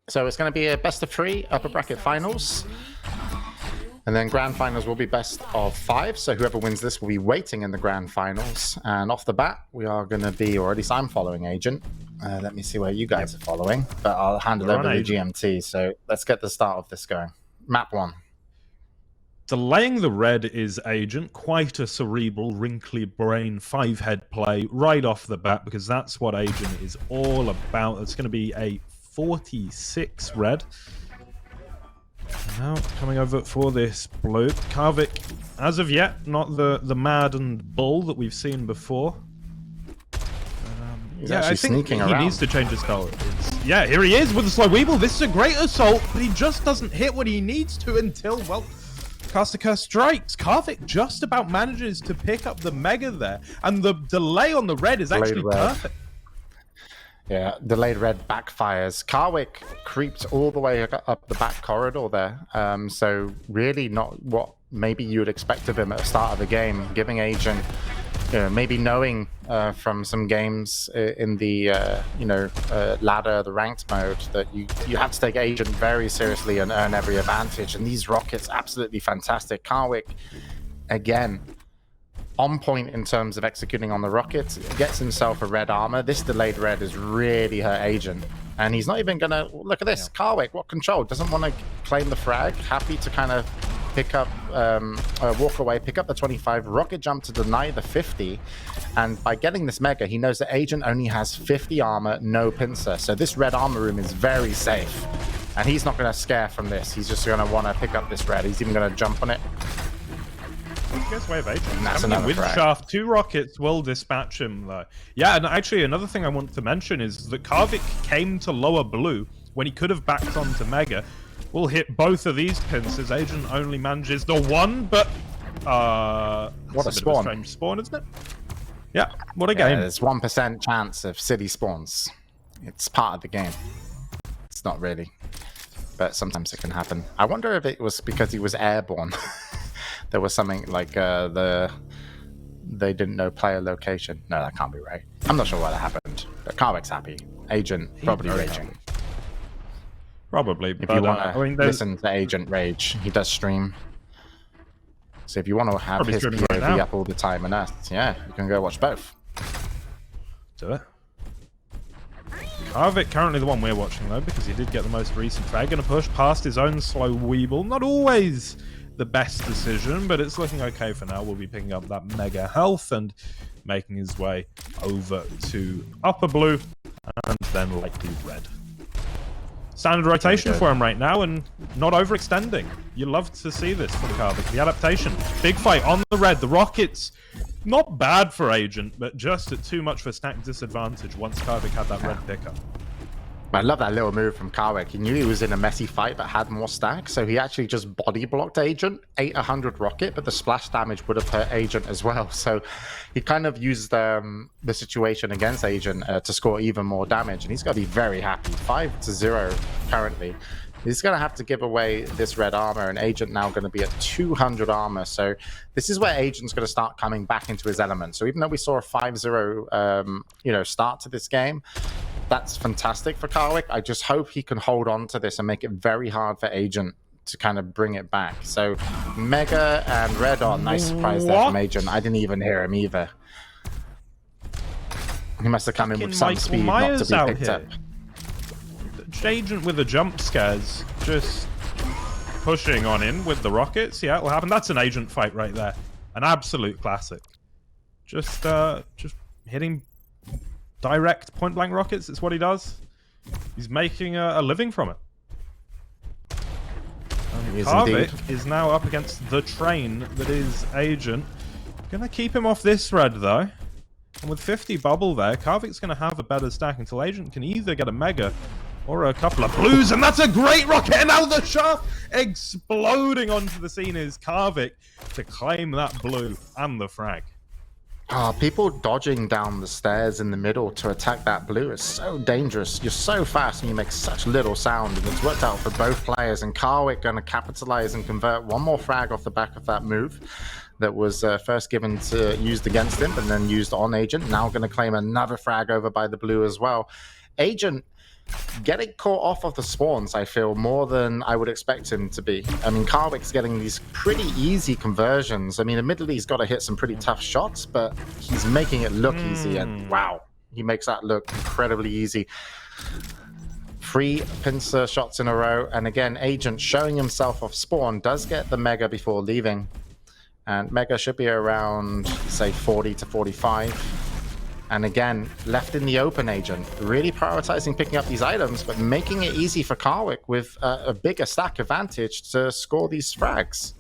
So it's going to be a best of 3 upper bracket finals. And then grand finals will be best of 5. So whoever wins this will be waiting in the grand finals. And off the bat, we are going to be, or at least I'm following Agent. Let me see where you guys are following. But I'll hand it over to GMT. So let's get the start of this going. Map 1. Delaying the red is Agent. Quite a cerebral, wrinkly brain, 5-head play right off the bat, because that's what Agent is all about. It's going to be a 46 red. Now coming over for this blue. Karwik, as of yet, not the maddened bull that we've seen before. I think he needs to change his style. Yeah, here he is with the slow weeble. This is a great assault, but he just doesn't hit what he needs to until, well, Caster Curse strikes. Karwik just about manages to pick up the Mega there, and the delay on the red is actually perfect. Yeah, delayed red backfires. Karwik creeps all the way up the back corridor there. So really not what maybe you would expect of him at the start of the game, giving Agent, maybe knowing from some games in the ladder, the ranked mode, that you have to take Agent very seriously and earn every advantage. And these rockets, absolutely fantastic. Karwik, again, on point in terms of executing on the rockets, gets himself a red armor. This delayed red is really hurt Agent. And he's not even gonna, look at this, Karwik, what control? Doesn't want to claim the frag, happy to kind of pick up, walk away, pick up the 25, rocket jump to deny the 50. And by getting this Mega, he knows that Agent only has 50 armor, no pincer. So this red armor room is very safe. And he's not gonna scare from this. He's just gonna want to pick up this red. He's even gonna jump on it. Guess wave Agent. That's another wind shaft. 2 rockets will dispatch him though. Yeah, and actually another thing I want to mention is that Karwik came to lower blue when he could have backed onto Mega. We'll hit both of these pincers. Agent only manages the 1, but what a spawn! Strange spawn, isn't it? Yeah, what a game. There's 1% chance of city spawns. It's part of the game. It's not really, but sometimes it can happen. I wonder if it was because he was airborne. There was something like they didn't know player location. No, that can't be right. I'm not sure why that happened. But Karwik's happy. Agent probably raging. Probably. If you want to listen to Agent rage, he does stream. So if you want to have his POV up all the time and us, yeah, you can go watch both. Do it. Karwik currently the one we're watching though, because he did get the most recent frag. Gonna push past his own slow weeble. Not always the best decision, but it's looking okay for now. We'll be picking up that Mega health and making his way over to upper blue and then likely red. Standard rotation for him right now and not overextending. You love to see this for the Karwik. The adaptation. Big fight on the red. The rockets, not bad for Agent, but just at too much of a stack disadvantage once Karwik had that red pickup. I love that little move from Karwik. He knew he was in a messy fight but had more stacks, so he actually just body blocked Agent, ate 100 rocket, but the splash damage would have hurt Agent as well. So he kind of used the situation against Agent to score even more damage, and he's got to be very happy. 5-0 currently. He's going to have to give away this red armor, and Agent now going to be at 200 armor. So this is where Agent's going to start coming back into his element. So even though we saw a 5-0 start to this game, that's fantastic for Karwik. I just hope he can hold on to this and make it very hard for Agent to kind of bring it back. So Mega and red on, nice surprise there from Agent. I didn't even hear him either. He must have come in with some speed not to be picked up. Agent with the jump scares, just pushing on in with the rockets. Yeah, it'll happen. That's an Agent fight right there. An absolute classic. Just hitting direct point-blank rockets. It's what he does. He's making a living from it. Karwik is now up against the train that is Agent. Gonna keep him off this red though. And with 50 bubble there, Karwik's gonna have a better stack until Agent can either get a Mega or a couple of blues, and that's a great rocket, and now the shaft exploding onto the scene is Karwik to claim that blue and the frag. People dodging down the stairs in the middle to attack that blue is so dangerous. You're so fast and you make such little sound, and it's worked out for both players, and Karwik going to capitalize and convert one more frag off the back of that move that was first used against him and then used on Agent. Now going to claim another frag over by the blue as well. Agent getting caught off of the spawns, I feel, more than I would expect him to be. I mean, Karwik's getting these pretty easy conversions. I mean, admittedly, he's got to hit some pretty tough shots, but he's making it look easy, and wow, he makes that look incredibly easy. 3 pincer shots in a row, and again, Agent showing himself off spawn does get the Mega before leaving. And Mega should be around, say, 40 to 45. And again, left in the open, Agent. Really prioritizing picking up these items, but making it easy for Karwik with a bigger stack advantage to score these frags.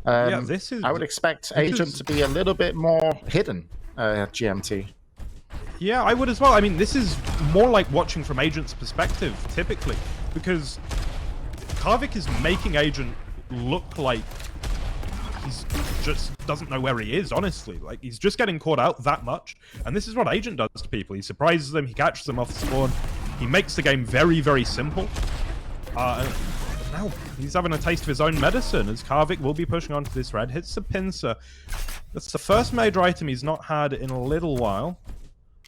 Yeah, I would expect Agent to be a little bit more hidden at GMT. Yeah, I would as well. I mean, this is more like watching from Agent's perspective, typically, because Karwik is making Agent look like he's just doesn't know where he is, honestly. Like, he's just getting caught out that much. And this is what Agent does to people. He surprises them, he catches them off the spawn. He makes the game very, very simple. And now he's having a taste of his own medicine, as Karwik will be pushing onto this red. Hits the pincer. That's the first major item he's not had in a little while.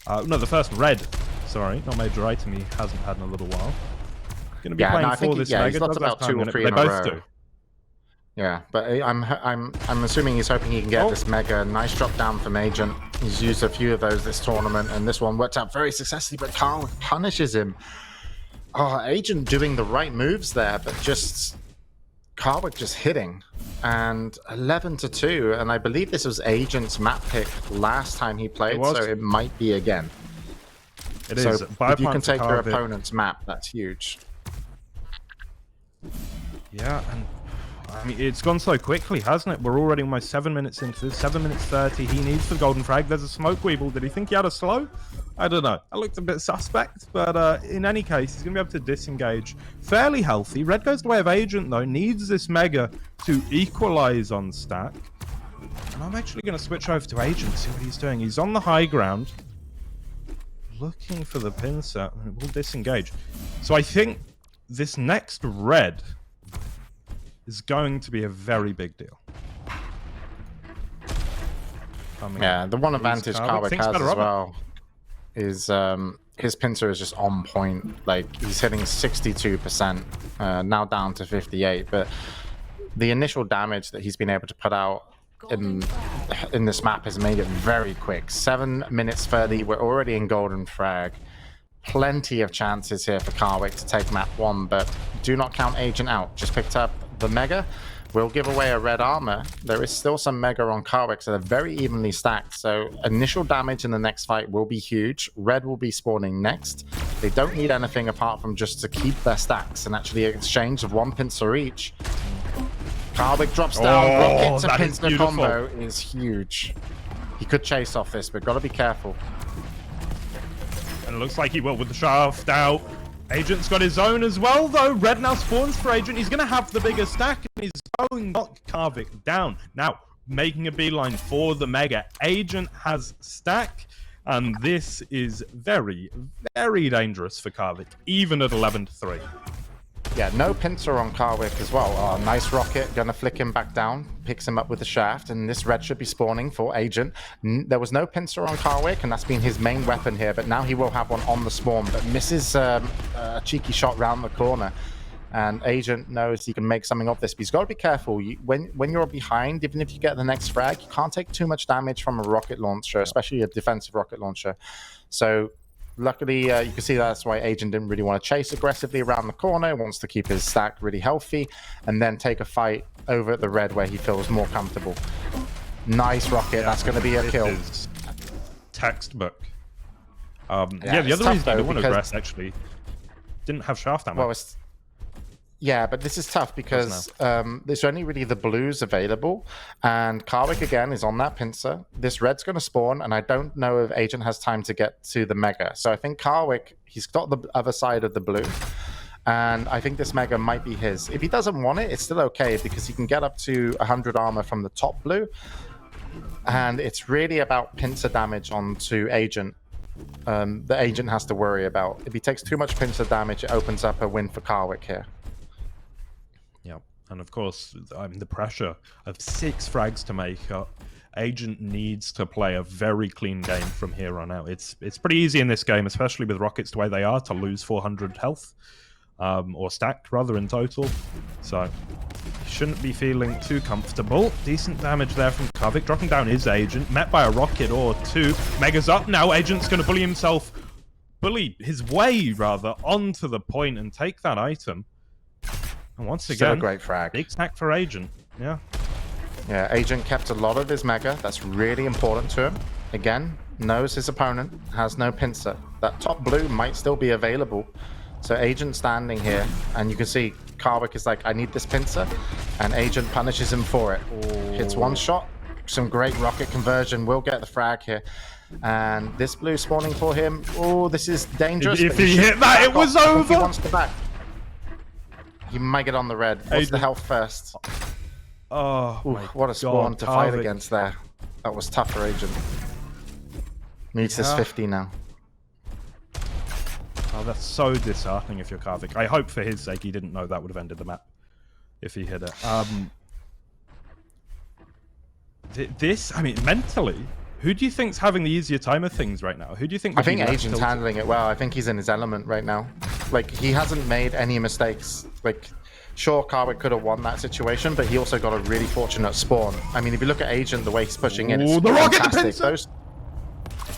No, the first red. Sorry, not major item he hasn't had in a little while. Going to be playing for this Mega. He's lost about 2 or 3 in a row. Yeah, but I'm assuming he's hoping he can get this Mega. Nice drop down from Agent. He's used a few of those this tournament, and this one worked out very successfully, but Karl punishes him. Oh, Agent doing the right moves there, but just Karwik just hitting. And 11-2, and I believe this was Agent's map pick last time he played, so it might be again. It so is. If you can take your opponent's map, that's huge. Yeah, and I mean, it's gone so quickly, hasn't it? We're already almost 7 minutes into this. 7 minutes 30. He needs the golden frag. There's a smoke weeble. Did he think he had a slow? I don't know. I looked a bit suspect, but in any case, he's going to be able to disengage fairly healthy. Red goes the way of Agent, though. Needs this Mega to equalize on stack. And I'm actually going to switch over to Agent, see what he's doing. He's on the high ground, looking for the pincer, and it will disengage. So I think this next red is going to be a very big deal. Yeah, the one advantage Karwik has as well is his pincer is just on point. Like, he's hitting 62%, now down to 58, but the initial damage that he's been able to put out in this map has made it very quick. 7 minutes 30, we're already in golden frag. Plenty of chances here for Karwik to take map 1, but do not count Agent out. Just picked up the Mega. Will give away a red armor. There is still some Mega on Karwik, so they're very evenly stacked. So initial damage in the next fight will be huge. Red will be spawning next. They don't need anything apart from just to keep their stacks and actually exchange of 1 pincer each. Karwik drops down. Rocket to pincer combo is huge. He could chase off this, but gotta be careful. And it looks like he will with the shaft out. Agent's got his own as well, though. Red now spawns for Agent. He's going to have the bigger stack, and he's going to knock Karwik down. Now, making a beeline for the Mega. Agent has stack, and this is very, very dangerous for Karwik, even at 11-3. Yeah, no pincer on Karwik as well. Oh, nice rocket, gonna flick him back down, picks him up with the shaft, and this red should be spawning for Agent. There was no pincer on Karwik, and that's been his main weapon here, but now he will have one on the spawn, but misses a cheeky shot round the corner. And Agent knows he can make something of this, but he's got to be careful. When you're behind, even if you get the next frag, you can't take too much damage from a rocket launcher, especially a defensive rocket launcher. So luckily, you can see that's why Agent didn't really want to chase aggressively around the corner. He wants to keep his stack really healthy and then take a fight over at the red where he feels more comfortable. Nice rocket. That's going to be a kill. Textbook. Yeah, the other reason I don't want to aggress, actually, didn't have shaft ammo. Well, yeah, but this is tough because there's only really the blues available, and Karwik again is on that pincer. This red's going to spawn, and I don't know if Agent has time to get to the Mega. So I think Karwik, he's got the other side of the blue, and I think this Mega might be his. If he doesn't want it, it's still okay because he can get up to 100 armor from the top blue, and it's really about pincer damage onto Agent. The Agent has to worry about. If he takes too much pincer damage, it opens up a win for Karwik here. Yeah, and of course, I mean, the pressure of 6 frags to make up. Agent needs to play a very clean game from here on out. It's pretty easy in this game, especially with Rockets the way they are, to lose 400 health. Or stacked, rather, in total. So, he shouldn't be feeling too comfortable. Decent damage there from Karwik. Dropping down his Agent, met by a rocket or two. Mega's up now. Agent's going to bully his way, rather, onto the point and take that item. And once again, still a great frag. Big stack for Agent. Yeah. Yeah, Agent kept a lot of his Mega. That's really important to him. Again, knows his opponent has no pincer. That top blue might still be available. So Agent standing here, and you can see Karwik is like, I need this pincer, and Agent punishes him for it. Ooh. Hits one shot, some great rocket conversion, will get the frag here. And this blue spawning for him, oh, this is dangerous. If he hit that, it was over! He wants to back. He might get on the red. What's Agent. the health first? Oh, ooh, what a spawn to Karwik. fight against there. That was tough for Agent. Needs his 50 now. Oh, that's so disheartening if you're Karwik. I hope for his sake he didn't know that would have ended the map if he hit it. This, I mean, mentally, who do you think's having the easier time of things right now? Who do you think? I think Agent's handling it well. I think he's in his element right now. Like, he hasn't made any mistakes. Like, sure, Karwik could have won that situation, but he also got a really fortunate spawn. I mean, if you look at Agent, the way he's pushing in, it's the rocket, fantastic.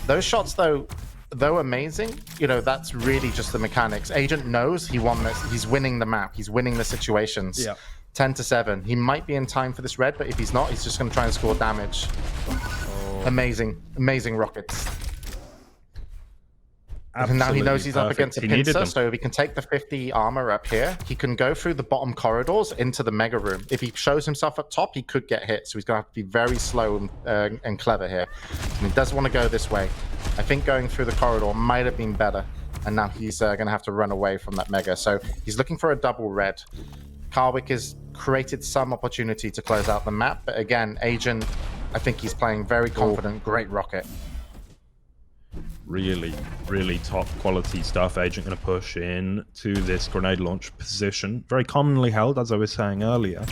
Those shots, though amazing, you know, that's really just the mechanics. Agent knows he won this. He's winning the map. He's winning the situations. Yeah. 10-7. He might be in time for this red, but if he's not, he's just going to try and score damage. Oh. Amazing rockets. And now he knows he's up against a pincer, so if he can take the 50 armor up here, he can go through the bottom corridors into the mega room. If he shows himself up top, he could get hit, so he's going to have to be very slow and clever here. And he does want to go this way. I think going through the corridor might have been better, and now he's going to have to run away from that mega. So he's looking for a double red. Karwik has created some opportunity to close out the map, but again, Agent, I think he's playing very confident, great rocket. Really, really top quality stuff. Agent going to push in to this grenade launch position. Very commonly held, as I was saying earlier.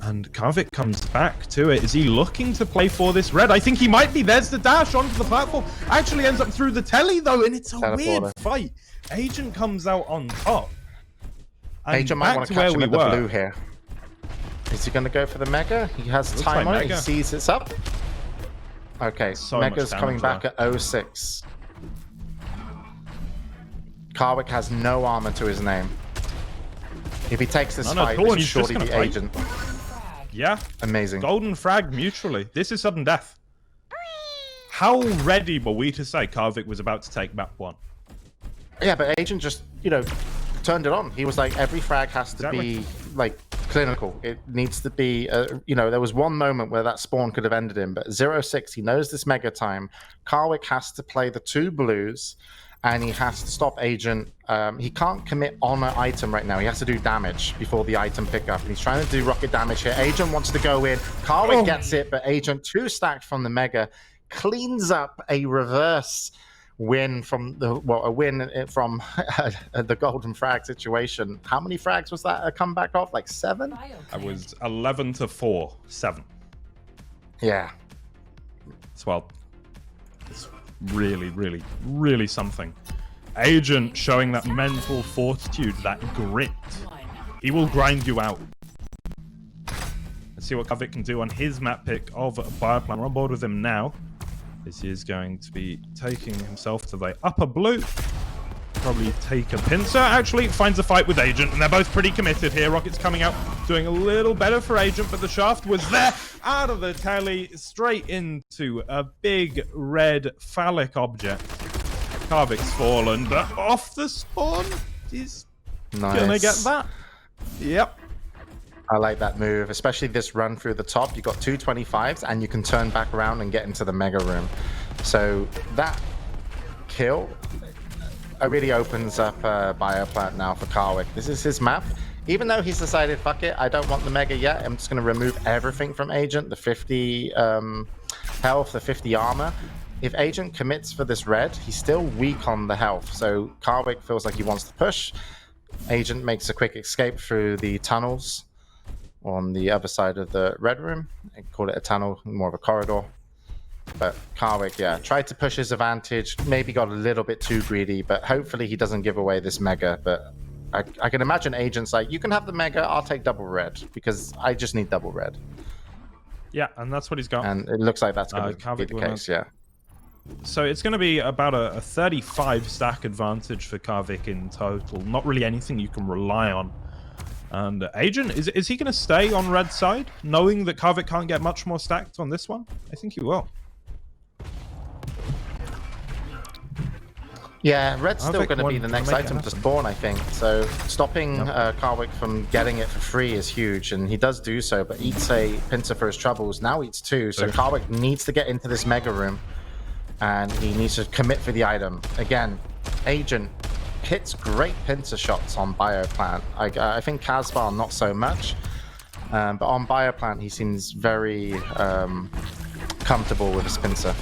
And Karwik comes back to it. Is he looking to play for this red? I think he might be. There's the dash onto the platform. Actually ends up through the telly, though, and it's a weird fight. Agent comes out on top. And Agent might want to catch him at the blue here. Is he going to go for the mega? He has time on it. He sees it's up. Okay, so Mega's coming back at 06. Karwik has no armor to his name. If he takes this fight, this is surely the Agent. Yeah. Amazing. Golden frag mutually. This is sudden death. How ready were we to say Karwik was about to take map 1? Yeah, but Agent just, you know, turned it on. He was like, every frag has to be, like, clinical. It needs to be, you know, there was one moment where that spawn could have ended him, but 06, he knows this mega time. Karwik has to play the 2 blues, and he has to stop Agent. He can't commit on an item right now. He has to do damage before the item pickup, and he's trying to do rocket damage here. Agent wants to go in. Karwik gets it, but Agent, 2 stacked from the mega, cleans up a reverse win from the the golden frag situation. How many frags was that a comeback of? Like 7? I was 11-4, 7. Yeah. Well, it's really, really, really something. Agent showing that mental fortitude, that grit. He will grind you out. Let's see what Karwik can do on his map pick of Bioplan. We're on board with him now. This is going to be taking himself to the upper blue. Probably take a pincer. Actually, finds a fight with Agent, and they're both pretty committed here. Rocket's coming out, doing a little better for Agent, but the shaft was there, out of the telly, straight into a big red phallic object. Karwik's fallen, but off the spawn. He's gonna get that. Yep. I like that move, especially this run through the top. You got 2 25s, and you can turn back around and get into the mega room. So that kill really opens up Bioplant now for Karwik. This is his map. Even though he's decided, fuck it, I don't want the mega yet. I'm just going to remove everything from Agent, the 50 health, the 50 armor. If Agent commits for this red, he's still weak on the health. So Karwik feels like he wants to push. Agent makes a quick escape through the tunnels. on the other side of the red room. I call it a tunnel, more of a corridor. But Karwik, yeah, tried to push his advantage, maybe got a little bit too greedy, but hopefully he doesn't give away this mega. But I can imagine agents like, you can have the mega, I'll take double red, because I just need double red. Yeah, and that's what he's got. And it looks like that's going to be the case, yeah. So it's going to be about a 35 stack advantage for Karwik in total. Not really anything you can rely on. And Agent, is he going to stay on red side, knowing that Karwik can't get much more stacked on this one? I think he will. Yeah, red's still going to be the next item to spawn, I think. So stopping Karwik from getting it for free is huge, and he does do so, but eats a pincer for his troubles. Now eats two, so Karwik needs to get into this mega room, and he needs to commit for the item. Again, Agent hits great pincer shots on Bioplant. I think Casbar not so much, but on Bioplant he seems very comfortable with his pincer.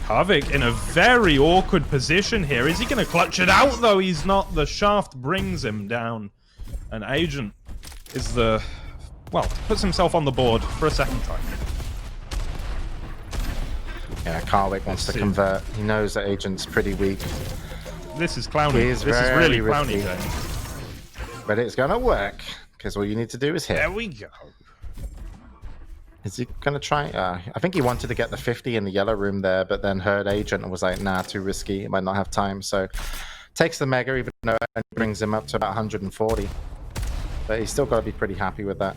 Karwik in a very awkward position here. Is he going to clutch it out, though? He's not. The shaft brings him down. And Agent is puts himself on the board for a second time. Yeah, Karwik wants to convert. He knows that Agent's pretty weak. This is clowny. This is really clowny, James. But it's going to work, because all you need to do is hit. There we go. Is he going to try? I think he wanted to get the 50 in the yellow room there, but then heard Agent and was like, nah, too risky. He might not have time. So takes the mega, even though it brings him up to about 140. But he's still got to be pretty happy with that.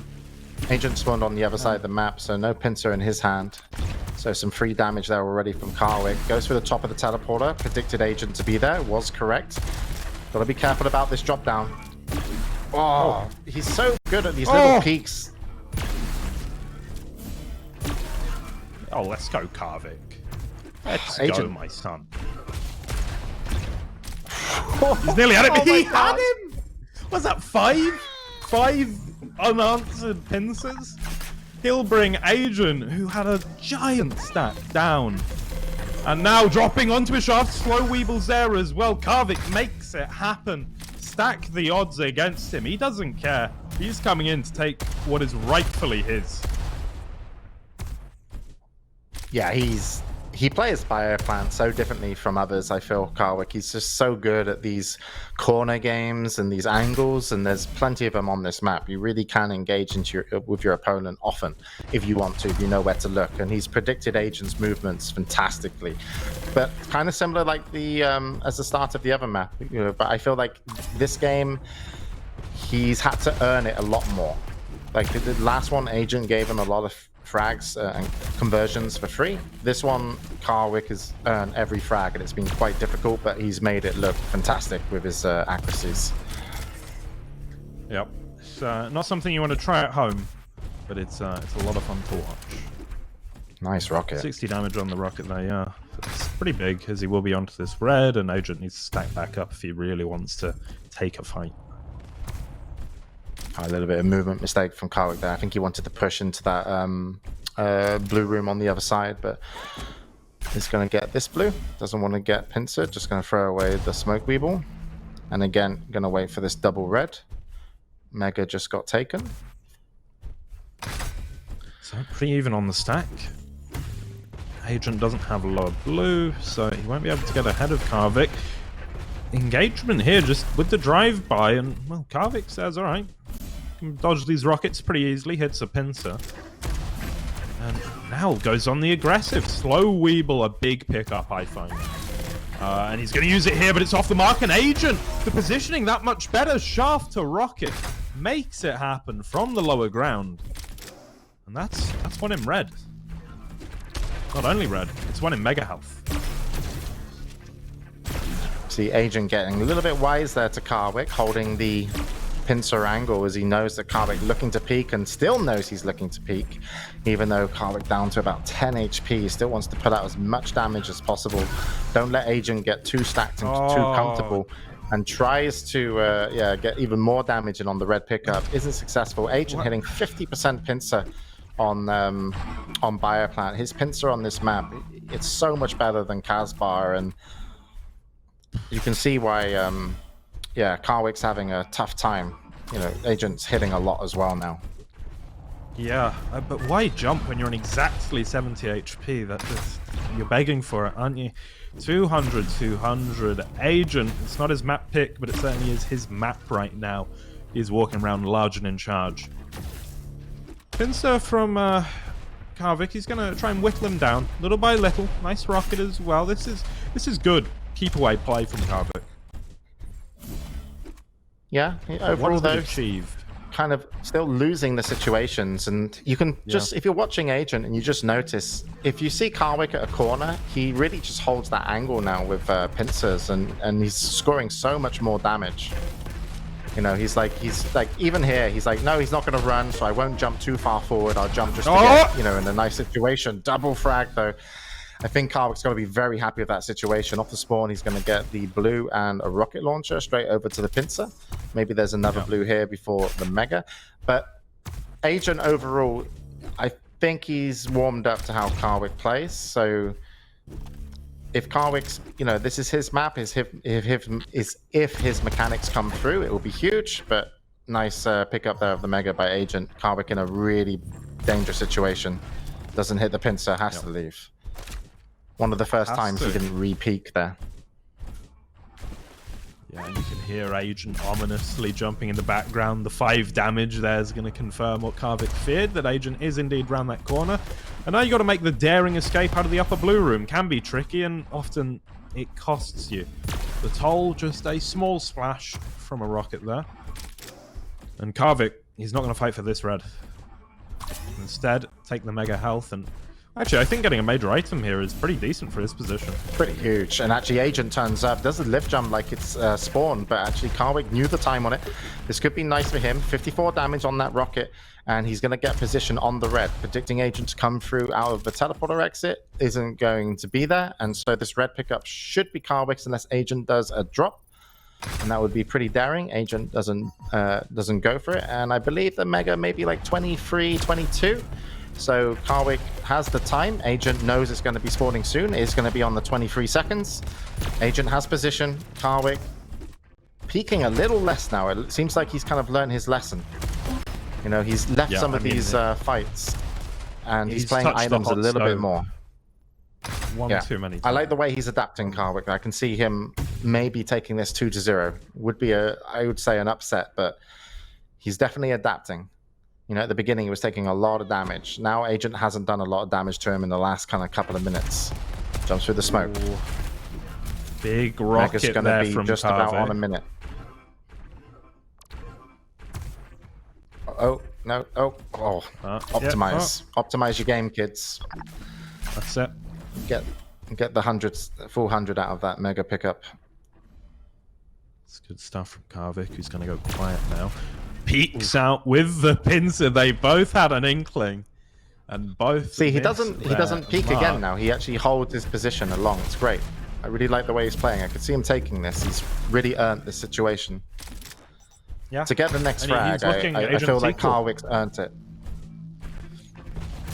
Agent spawned on the other side of the map, so no pincer in his hand. So some free damage there already from Karwik. Goes for the top of the teleporter. Predicted Agent to be there. Was correct. Got to be careful about this drop down. Oh, he's so good at these little peaks. Oh, let's go, Karwik. Let's Agent. go, my son. He's nearly had him. He had him! Was that 5? 5 unanswered pincers? He'll bring Agent, who had a giant stack, down. And now dropping onto his shaft. Slow Weeble's there as well. Karwik makes it happen. Stack the odds against him. He doesn't care. He's coming in to take what is rightfully his. Yeah, he plays Bioplant so differently from others, I feel, Karwik. He's just so good at these corner games and these angles, and there's plenty of them on this map. You really can engage with your opponent often if you want to, if you know where to look. And he's predicted Agent's movements fantastically. But kind of similar like the as the start of the other map. But I feel like this game, he's had to earn it a lot more. Like the last one, Agent gave him a lot of frags and conversions for free. This one, Karwik has earned every frag, and it's been quite difficult, but he's made it look fantastic with his accuracies. Yep. It's not something you want to try at home, but it's a lot of fun to watch. Nice rocket. 60 damage on the rocket there, yeah. It's pretty big, as he will be onto this red, and Agent needs to stack back up if he really wants to take a fight. A little bit of movement mistake from Karwik there. I think he wanted to push into that blue room on the other side, but he's going to get this blue. Doesn't want to get pincer. Just going to throw away the smoke weeble. And again, going to wait for this double red. Mega just got taken. So pretty even on the stack. Agent doesn't have a lower blue, so he won't be able to get ahead of Karwik. Engagement here just with the drive-by, and, well, Karwik says, alright, can dodge these rockets pretty easily, hits a pincer. And now goes on the aggressive. Slow Weeble, a big pickup, I find. And he's going to use it here, but it's off the mark. And Agent, the positioning that much better. Shaft to rocket makes it happen from the lower ground. And that's one in red. Not only red, it's one in mega health. See Agent getting a little bit wise there to Karwik, holding the pincer angle as he knows that Karwik looking to peek, and still knows he's looking to peek, even though Karwik down to about 10 HP. He still wants to put out as much damage as possible. Don't let Agent get too stacked and too comfortable, and tries to get even more damage in on the red pickup. Isn't successful. Agent hitting 50% pincer on Bioplant. His pincer on this map, it's so much better than Casbar, and you can see why Karwik's having a tough time you know, Agent's hitting a lot as well now. Yeah, but why jump when you're on exactly 70 HP? You're begging for it, aren't you? 200, 200. Agent, it's not his map pick, but it certainly is his map right now. He's walking around large and in charge. Pincer from Karwik, he's going to try and whittle him down, little by little. Nice rocket as well. This is good. Keep away play from Karwik. Yeah, overall what though, achieved? Kind of still losing the situations, and you can just, if you're watching Agent and you just notice, if you see Karwik at a corner, he really just holds that angle now with pincers, and he's scoring so much more damage. You know, he's like even here, he's like, no, he's not going to run, so I won't jump too far forward. I'll jump just to get, you know, in a nice situation. Double frag though. I think Karwik's going to be very happy with that situation. Off the spawn, he's going to get the blue and a rocket launcher straight over to the pincer. Maybe there's another blue here before the mega. But Agent overall, I think he's warmed up to how Karwik plays. So if Karwik's, you know, this is his map, if his mechanics come through, it will be huge. But nice pickup there of the mega by Agent. Karwik in a really dangerous situation. Doesn't hit the pincer, has to leave. One of the first times he didn't re-peek there. Yeah, and you can hear Agent ominously jumping in the background. The 5 damage there is going to confirm what Karwik feared, that Agent is indeed round that corner. And now you got to make the daring escape out of the upper blue room. Can be tricky, and often it costs you. The toll, just a small splash from a rocket there. And Karwik, he's not going to fight for this red. Instead, take the mega health. And actually, I think getting a major item here is pretty decent for his position. Pretty huge. And actually, Agent turns up, does a lift jump like it's spawned, but actually Karwik knew the time on it. This could be nice for him. 54 damage on that rocket, and he's going to get position on the red. Predicting Agent to come through out of the teleporter exit isn't going to be there, and so this red pickup should be Karwik's unless Agent does a drop. And that would be pretty daring. Agent doesn't go for it, and I believe the mega maybe like 23, 22. So Karwik has the time. Agent knows it's going to be spawning soon. It's going to be on the 23 seconds. Agent has position. Karwik peeking a little less now. It seems like he's kind of learned his lesson. You know, he's left some of these fights, and he's playing items a little bit more. One too many times. I like the way he's adapting, Karwik. I can see him maybe taking this 2-0. Would be I would say an upset, but he's definitely adapting. You know, at the beginning he was taking a lot of damage. Now Agent hasn't done a lot of damage to him in the last kind of couple of minutes. Jumps through the smoke. Ooh. Big rocket Mega's there be from just Karwik. about on a minute. Oh no! Optimize, optimize your game, kids. That's it. Get the full 100 out of that mega pickup. It's good stuff from Karwik, who's going to go quiet now. Peeks out with the pincer. They both had an inkling, and both. See, he doesn't peek again now. He actually holds his position along. It's great. I really like the way he's playing. I could see him taking this. He's really earned this situation. Yeah. To get the next frag, I feel like Karwik's earned it.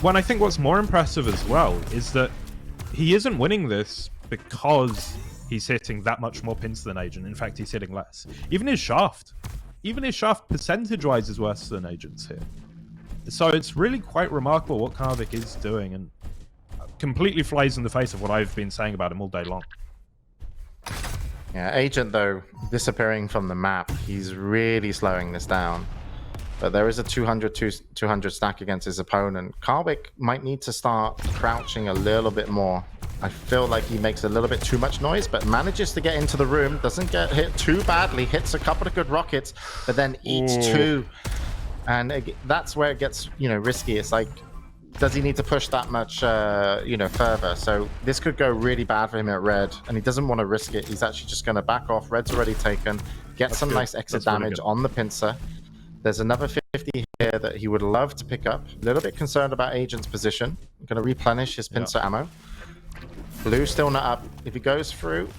Well, I think what's more impressive as well is that he isn't winning this because he's hitting that much more pincer than Agent. In fact, he's hitting less. Even his shaft percentage-wise is worse than Agent's here. So it's really quite remarkable what Karwik is doing, and completely flies in the face of what I've been saying about him all day long. Yeah, Agent, though, disappearing from the map, he's really slowing this down. But there is a 200 stack against his opponent. Karwik might need to start crouching a little bit more. I feel like he makes a little bit too much noise, but manages to get into the room, doesn't get hit too badly, hits a couple of good rockets, but then eats two. And that's where it gets, you know, risky. It's like, does he need to push that much, you know, further? So this could go really bad for him at red, and he doesn't want to risk it. He's actually just going to back off. Red's already taken, get some nice exit damage on the pincer. There's another 50 here that he would love to pick up. A little bit concerned about Agent's position. Going to replenish his pincer ammo. Blue still not up. If he goes through...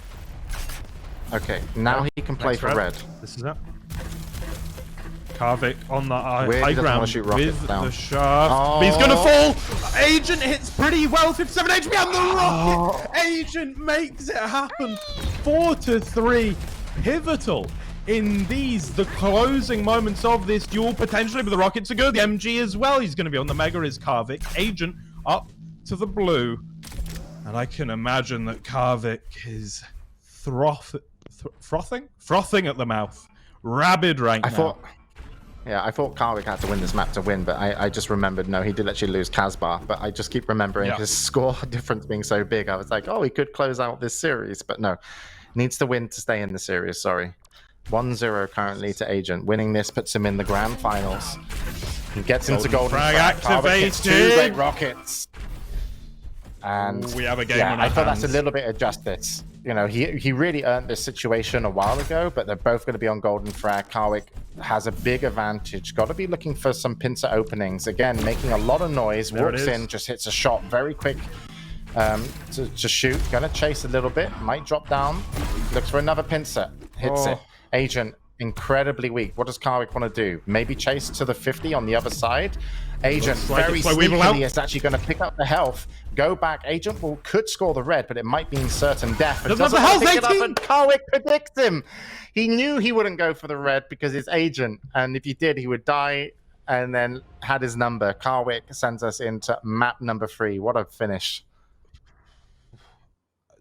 Okay, now he can play for red. This is it. Karwik on the Weird, high ground with the shaft. Oh. But he's going to fall! Agent hits pretty well. 57 HP on the rocket! Agent makes it happen. 4-3. Pivotal. in the closing moments of this duel, potentially, but the rockets are good. The MG as well. He's going to be on the Mega is Karwik. Agent up to the blue. And I can imagine that Karwik is frothing at the mouth. Rabid right now. I thought Karwik had to win this map to win, but I just remembered, no, he did actually lose Casbar, but I just keep remembering his score difference being so big. I was like, oh, he could close out this series, but no. Needs to win to stay in the series, sorry. 1-0 currently to Agent. Winning this puts him in the grand finals. He gets into golden frag. Activated. Karwik hits 2 great rockets. And we have a game on our I thought hands. that's a little bit of justice. You know, he really earned this situation a while ago, but they're both going to be on golden frag. Karwik has a big advantage. Got to be looking for some pincer openings. Again, making a lot of noise. Walks in, just hits a shot very quick to shoot. Gonna chase a little bit. Might drop down. Looks for another pincer. Hits it. Agent incredibly weak. What does Karwik want to do? Maybe chase to the 50 on the other side. Agent very sneakily is actually going to pick up the health. Go back. Agent could score the red, but it might mean certain death. But doesn't pick it up, and Karwik predicts him. He knew he wouldn't go for the red because it's Agent, and if he did, he would die. And then had his number. Karwik sends us into map number 3. What a finish!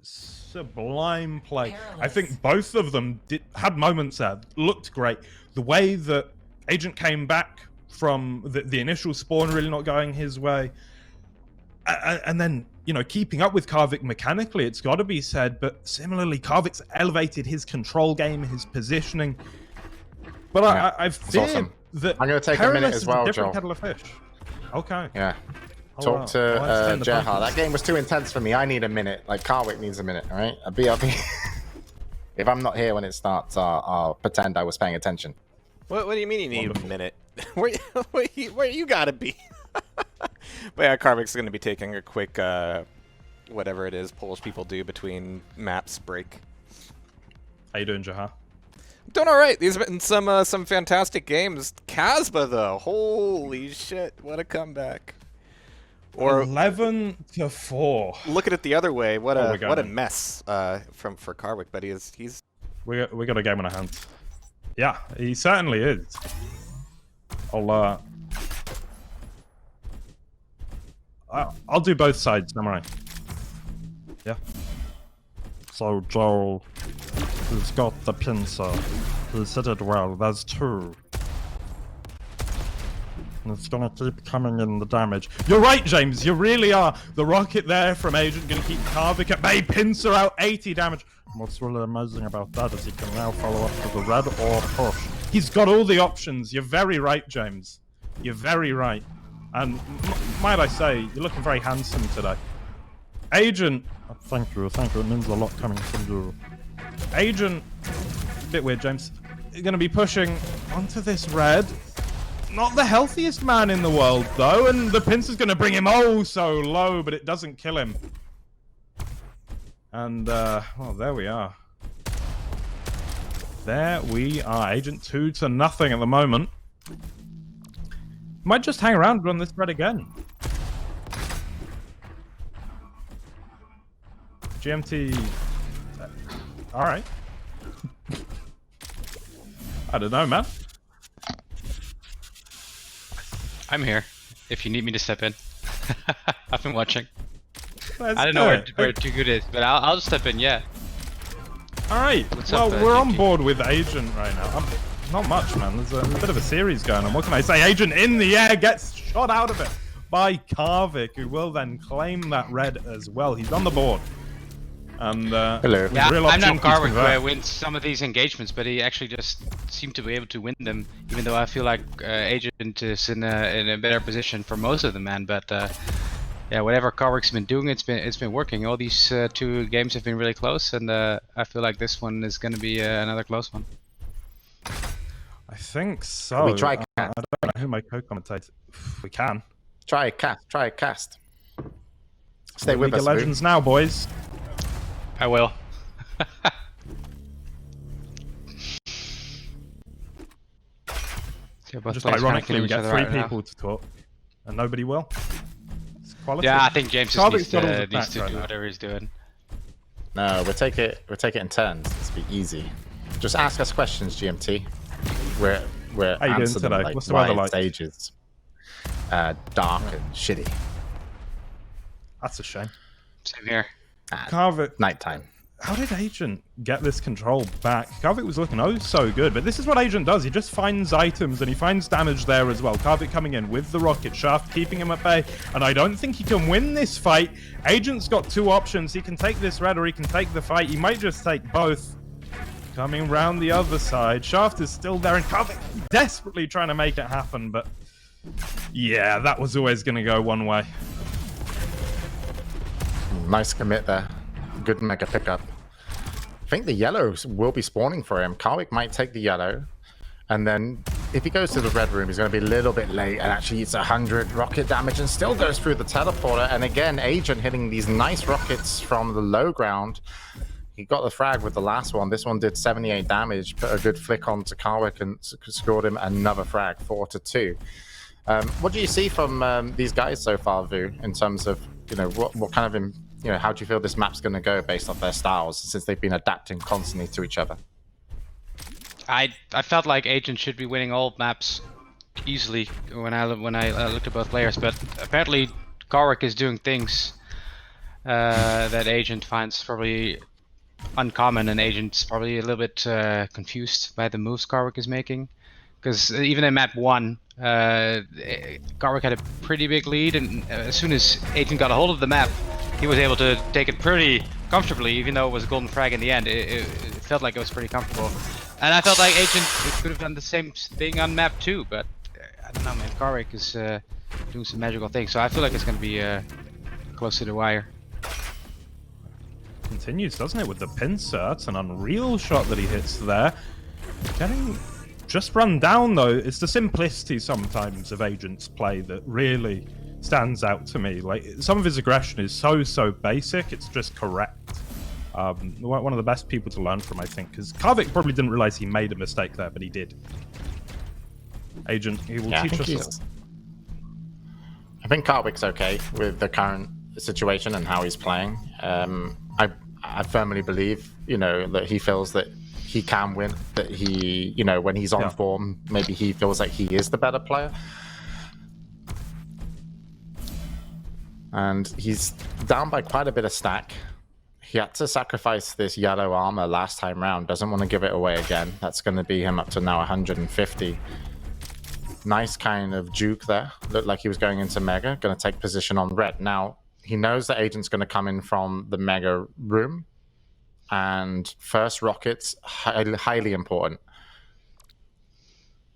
Sublime play. I think both of them had moments that looked great. The way that Agent came back from the initial spawn really not going his way, and then, you know, keeping up with Karwik mechanically, it's got to be said, but similarly, Karwik's elevated his control game, his positioning. But I fear that I'm going to take a minute as well, Joel. Kettle of fish. Okay. Yeah. Talk to Gerhard. That game was too intense for me. I need a minute. Like, Karwik needs a minute, all right? If I'm not here when it starts, I'll pretend I was paying attention. What do you mean you need a minute? where you gotta be? But yeah, Karwik's going to be taking a quick, whatever it is Polish people do between maps break. How you doing, Jaha? Doing all right. These have been some fantastic games. Casbah, though, holy shit, what a comeback! Or 11-4. Look at it the other way. What a mess for Karwik, but he's. We got a game on our hands. Yeah, he certainly is. I'll do both sides, Samurai. Yeah. So Joel, he's got the pincer. He hit it well. There's 2. And it's gonna keep coming in the damage. You're right, James. You really are. The rocket there from Agent gonna keep Karwik at bay. Pincer out 80 damage. And what's really amazing about that is he can now follow up to the red or push. He's got all the options. You're very right, James. You're very right. And might I say, you're looking very handsome today. Agent. Oh, thank you. It means a lot coming from you. Agent. A bit weird, James. You're gonna be pushing onto this red. Not the healthiest man in the world, though, and the pincer's going to bring him oh so low, but it doesn't kill him. And, well, there we are. There we are. Agent 2-0 at the moment. Might just hang around and run this thread again. GMT... Alright. I don't know, man. I'm here, if you need me to step in. I've been watching. I don't know where too good is, but I'll just step in, yeah. Alright, well, we're on board with Agent right now. Not much, man. There's a bit of a series going on. What can I say? Agent in the air gets shot out of it by Karwik, who will then claim that red as well. He's on the board. And, hello. Yeah, I'm not Karwik who wins some of these engagements, but he actually just seemed to be able to win them, even though I feel like Agent is in a better position for most of them, man. But yeah, whatever Karwik's been doing, it's been working. All these 2 games have been really close, and I feel like this one is going to be another close one. I think so. We try. I don't know who my co-commentator. We can try a cast. Stay with us, League of Legends now, boys. I will. Just ironically, we get 3 people to talk, and nobody will. It's quality. Yeah, I think James just needs to do whatever he's doing. No, we'll take it in turns. Let's be easy. Just ask us questions, GMT. We're How you doing answer them today? like What's the weather wise like? ages. Dark and shitty. That's a shame. Same here. Karwik, Nighttime. how did Agent get this control back? Karwik was looking oh so good, but this is what Agent does. He just finds items and he finds damage there as well. Karwik coming in with the rocket shaft, keeping him at bay, and I don't think he can win this fight. Agent's got two options. He can take this red or he can take the fight. He might just take both. Coming round the other side. Shaft is still there and Karwik desperately trying to make it happen, but yeah, that was always going to go one way. Nice commit there. Good mega pickup. I think the yellows will be spawning for him. Karwik might take the yellow. And then if he goes to the red room, he's going to be a little bit late and actually eats 100 rocket damage and still goes through the teleporter. And again, Agent hitting these nice rockets from the low ground. He got the frag with the last one. This one did 78 damage, put a good flick onto Karwik and scored him another frag, 4-2. What do you see from these guys so far, Vu, in terms of, you know, what kind of, you know, how do you feel this map's going to go based off their styles since they've been adapting constantly to each other? I felt like Agent should be winning all maps easily when I looked at both players, but apparently Karwik is doing things that Agent finds probably uncommon, and Agent's probably a little bit confused by the moves Karwik is making. Because even in map 1, Karwik had a pretty big lead, and as soon as Agent got a hold of the map, he was able to take it pretty comfortably, even though it was a golden frag in the end. It felt like it was pretty comfortable. And I felt like Agent could have done the same thing on map 2, but I don't know, man. Karwik is doing some magical things, so I feel like it's going to be close to the wire. Continues, doesn't it, with the pincer? It's an unreal shot that he hits there. Getting just run down, though. It's the simplicity sometimes of Agent's play that really stands out to me. Like, some of his aggression is so basic, it's just correct. One of the best people to learn from, I think, because Karwik probably didn't realize he made a mistake there, but he did. Agent, he will teach us all. I think Karwik's okay with the current situation and how he's playing. I firmly believe, you know, that he feels that he can win, that he, you know, when he's on form, maybe he feels like he is the better player. And he's down by quite a bit of stack. He had to sacrifice this yellow armor last time round. Doesn't want to give it away again. That's going to be him up to now 150. Nice kind of juke there. Looked like he was going into Mega. Going to take position on red. Now, he knows that Agent's going to come in from the Mega room. And first rocket's highly important.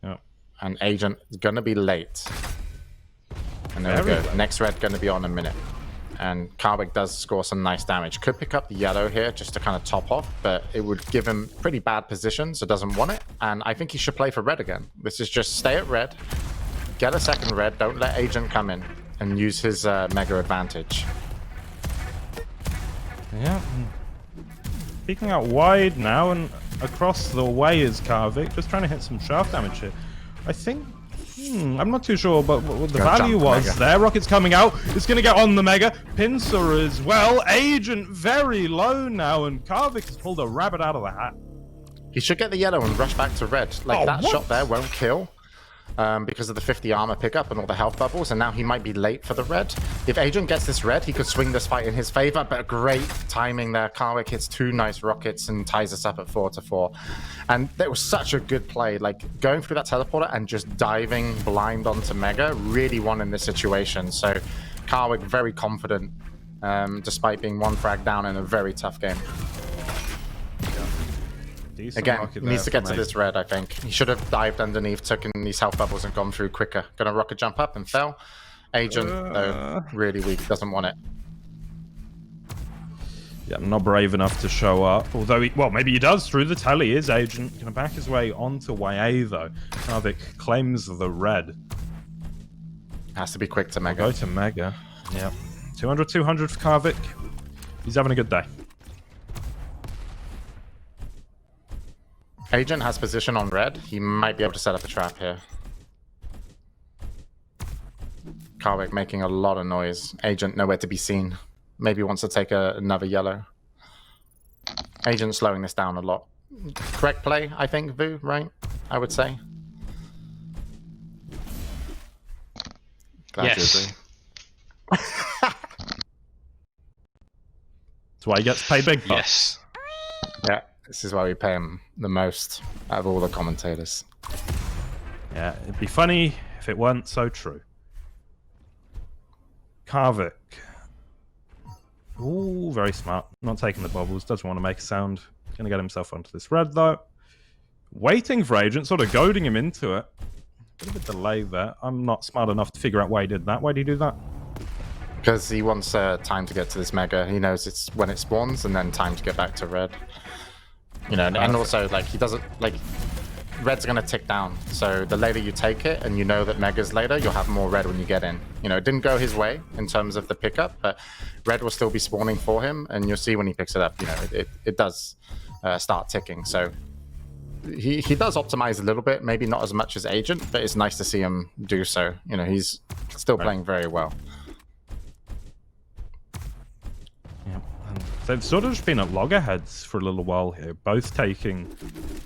Yeah. And Agent is going to be late. And there we go. Next red going to be on a minute. And Karwik does score some nice damage. Could pick up the yellow here just to kind of top off, but it would give him pretty bad position, so doesn't want it. And I think he should play for red again. This is just stay at red, get a second red, don't let Agent come in, and use his mega advantage. Yeah. Peeking out wide now, and across the way is Karwik, just trying to hit some shaft damage here. I think... I'm not too sure, but what the value was there. Rocket's coming out. It's going to get on the Mega. Pincer as well. Agent very low now, and Karwik has pulled a rabbit out of the hat. He should get the yellow and rush back to red. Like, that shot there won't kill because of the 50 armor pickup and all the health bubbles, and now he might be late for the red. If Agent gets this red, he could swing this fight in his favor, but great timing there. Karwik hits 2 nice rockets and ties us up at 4-4. And that was such a good play. Like, going through that teleporter and just diving blind onto Mega really won in this situation. So Karwik very confident, despite being 1 frag down in a very tough game. Again, he needs to get to this red, I think. He should have dived underneath, taken these health bubbles and gone through quicker. Gonna rocket jump up and fell. Agent, though, really weak, doesn't want it. Yeah, not brave enough to show up. Although, well, maybe he does through the telly. Is Agent going to back his way onto YA, though? Karwik claims the red. Has to be quick to Mega. Go to Mega. Yeah. 200-200 for Karwik. He's having a good day. Agent has position on red. He might be able to set up a trap here. Karwik making a lot of noise. Agent nowhere to be seen. Maybe wants to take another yellow. Agent slowing this down a lot. correct play, I think, Vu, right? I would say. Glad Yes. you agree. That's why he gets paid big bucks. Yes. Yeah, this is why we pay him the most out of all the commentators. Yeah, it'd be funny if it weren't so true. Karwik. Ooh, very smart. Not taking the bubbles. Doesn't want to make a sound. Gonna get himself onto this red, though. Waiting for Agent, sort of goading him into it. Bit of a delay there. I'm not smart enough to figure out why he did that. Why did he do that? Because he wants time to get to this mega. He knows it's when it spawns and then time to get back to red. You know, and also, like, he doesn't, like, red's going to tick down. So the later you take it and you know that mega's later, you'll have more red when you get in. You know, it didn't go his way in terms of the pickup, but red will still be spawning for him. And you'll see when he picks it up, you know, it does start ticking. So he does optimize a little bit, maybe not as much as Agent, but it's nice to see him do so. You know, he's still playing very well. Yeah. They've sort of just been at loggerheads for a little while here, both taking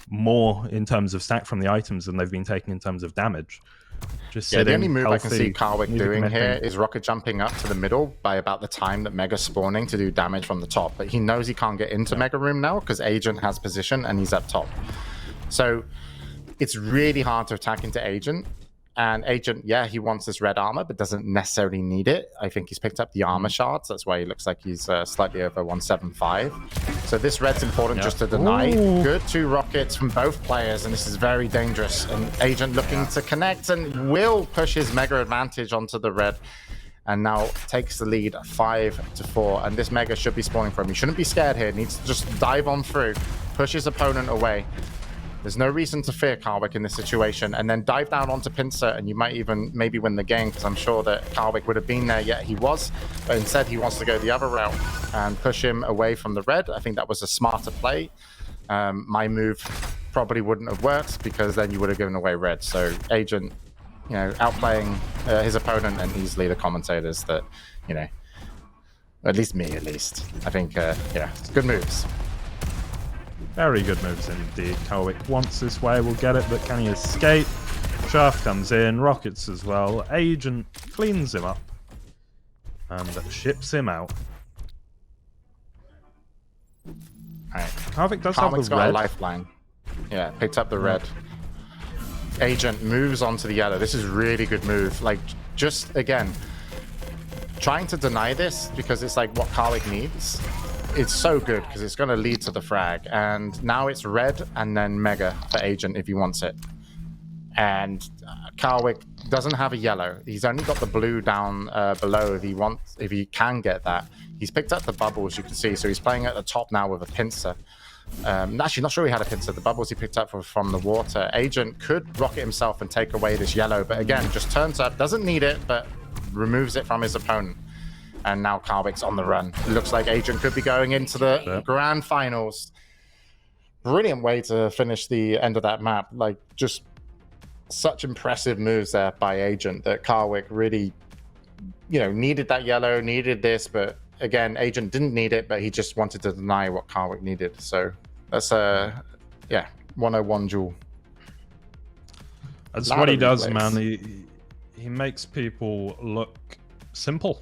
more in terms of stack from the items than they've been taking in terms of damage. Just Yeah, the only sitting move I can see healthy, Karwik neither doing committing. here is rocket jumping up to the middle by about the time that Mega's spawning to do damage from the top. But he knows he can't get into Mega Room now because Agent has position and he's up top. So it's really hard to attack into Agent. And Agent, yeah, he wants this red armor, but doesn't necessarily need it. I think he's picked up the armor shards. That's why he looks like he's slightly over 175. So this red's important just to deny. Ooh. Good 2 rockets from both players, and this is very dangerous. And Agent looking to connect and will push his mega advantage onto the red. And now takes the lead 5-4. And this mega should be spawning for him. He shouldn't be scared here. Needs to just dive on through, push his opponent away. There's no reason to fear Karwik in this situation, and then dive down onto Pincer, and you might even maybe win the game, because I'm sure that Karwik would have been there, yet he was, but instead he wants to go the other route and push him away from the red. I think that was a smarter play. My move probably wouldn't have worked, because then you would have given away red. So Agent, you know, outplaying his opponent, and easily the commentators that, you know, at least me, at least. I think, yeah, it's good moves. Very good moves indeed. Karwik wants this way, will get it, but can he escape? Shaft comes in, rockets as well. Agent cleans him up and ships him out. Alright. Karwik does have Karwik's the got a red. lifeline. Yeah, picked up the red. Agent moves onto the yellow. This is really good move. Like, just, again, trying to deny this because it's like what Karwik needs. It's so good because it's going to lead to the frag. And now it's red and then mega for Agent if he wants it. And Karwik doesn't have a yellow. He's only got the blue down below if he can get that. He's picked up the bubbles, you can see. So he's playing at the top now with a pincer. Actually, not sure he had a pincer. The bubbles he picked up were from the water. Agent could rocket himself and take away this yellow. But again, just turns up, doesn't need it, but removes it from his opponent. And now Karwik's on the run. It looks like Agent could be going into the grand finals. Brilliant way to finish the end of that map. Like, just such impressive moves there by Agent that Karwik really, you know, needed that yellow, needed this, but again, Agent didn't need it, but he just wanted to deny what Karwik needed. So that's a, yeah, 101 duel. That's what he does, man. He makes people look simple.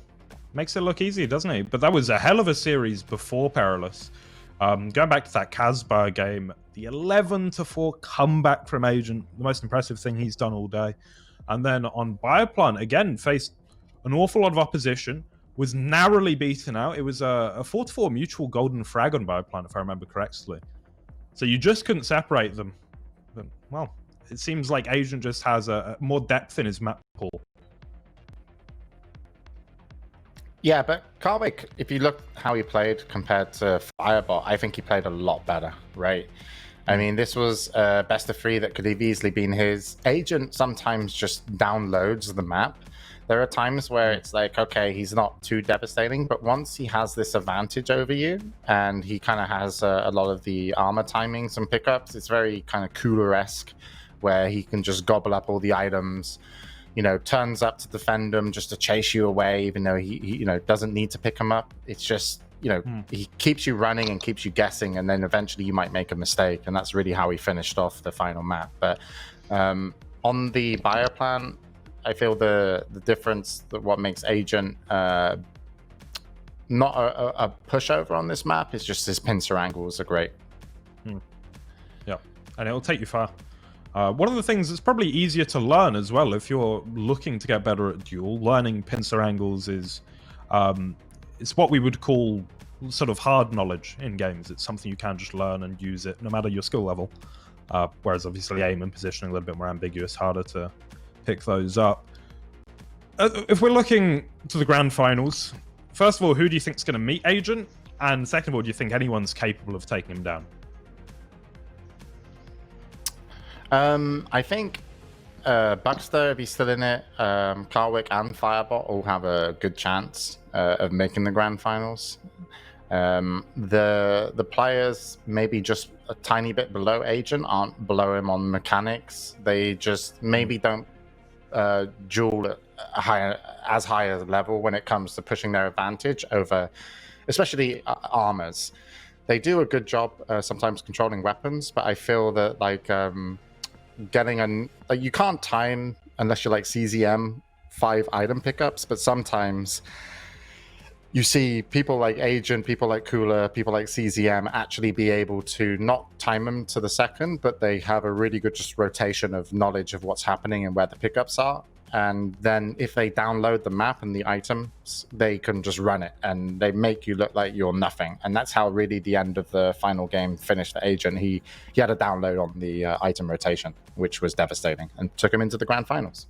Makes it look easy, doesn't he? But that was a hell of a series before Perilous. Going back to that Casbah game, the 11-4 comeback from Agent, the most impressive thing he's done all day. And then on Bioplan, again, faced an awful lot of opposition, was narrowly beaten out. It was a 4-4 mutual golden frag on Bioplan, if I remember correctly. So you just couldn't separate them. But, well, it seems like Agent just has a more depth in his map pool. Yeah, but Karwik, if you look how he played compared to Firebot, I think he played a lot better, right? I mean, this was best of 3 that could have easily been his. Agent sometimes just downloads the map. There are times where it's like, okay, he's not too devastating, but once he has this advantage over you, and he kind of has a lot of the armor timings and pickups, it's very kind of Cooler-esque, where he can just gobble up all the items, you know, turns up to defend them just to chase you away, even though he you know, doesn't need to pick them up. It's just, he keeps you running and keeps you guessing, and then eventually you might make a mistake, and that's really how he finished off the final map. But on the bioplan, I feel the difference, that what makes Agent not a pushover on this map is just his pincer angles are great. Yeah, and it'll take you far. One of the things that's probably easier to learn as well, if you're looking to get better at Duel, learning pincer angles is it's what we would call sort of hard knowledge in games. It's something you can just learn and use it no matter your skill level. Whereas obviously aim and positioning a little bit more ambiguous, harder to pick those up. If we're looking to the grand finals, first of all, who do you think is going to meet Agent? And second of all, do you think anyone's capable of taking him down? I think Buckster, if he's still in it, Karwik and Firebot all have a good chance of making the grand finals. The players maybe just a tiny bit below Agent aren't below him on mechanics. They just maybe don't duel at as high a level when it comes to pushing their advantage over, especially armors. They do a good job sometimes controlling weapons, but I feel that getting you can't time unless you're like CZM 5 item pickups, but sometimes you see people like Agent, people like Cooler, people like CZM actually be able to not time them to the second, but they have a really good just rotation of knowledge of what's happening and where the pickups are. And then if they download the map and the items, they can just run it and they make you look like you're nothing. And that's how really the end of the final game finished for Agent. He had a download on the item rotation, which was devastating and took him into the grand finals.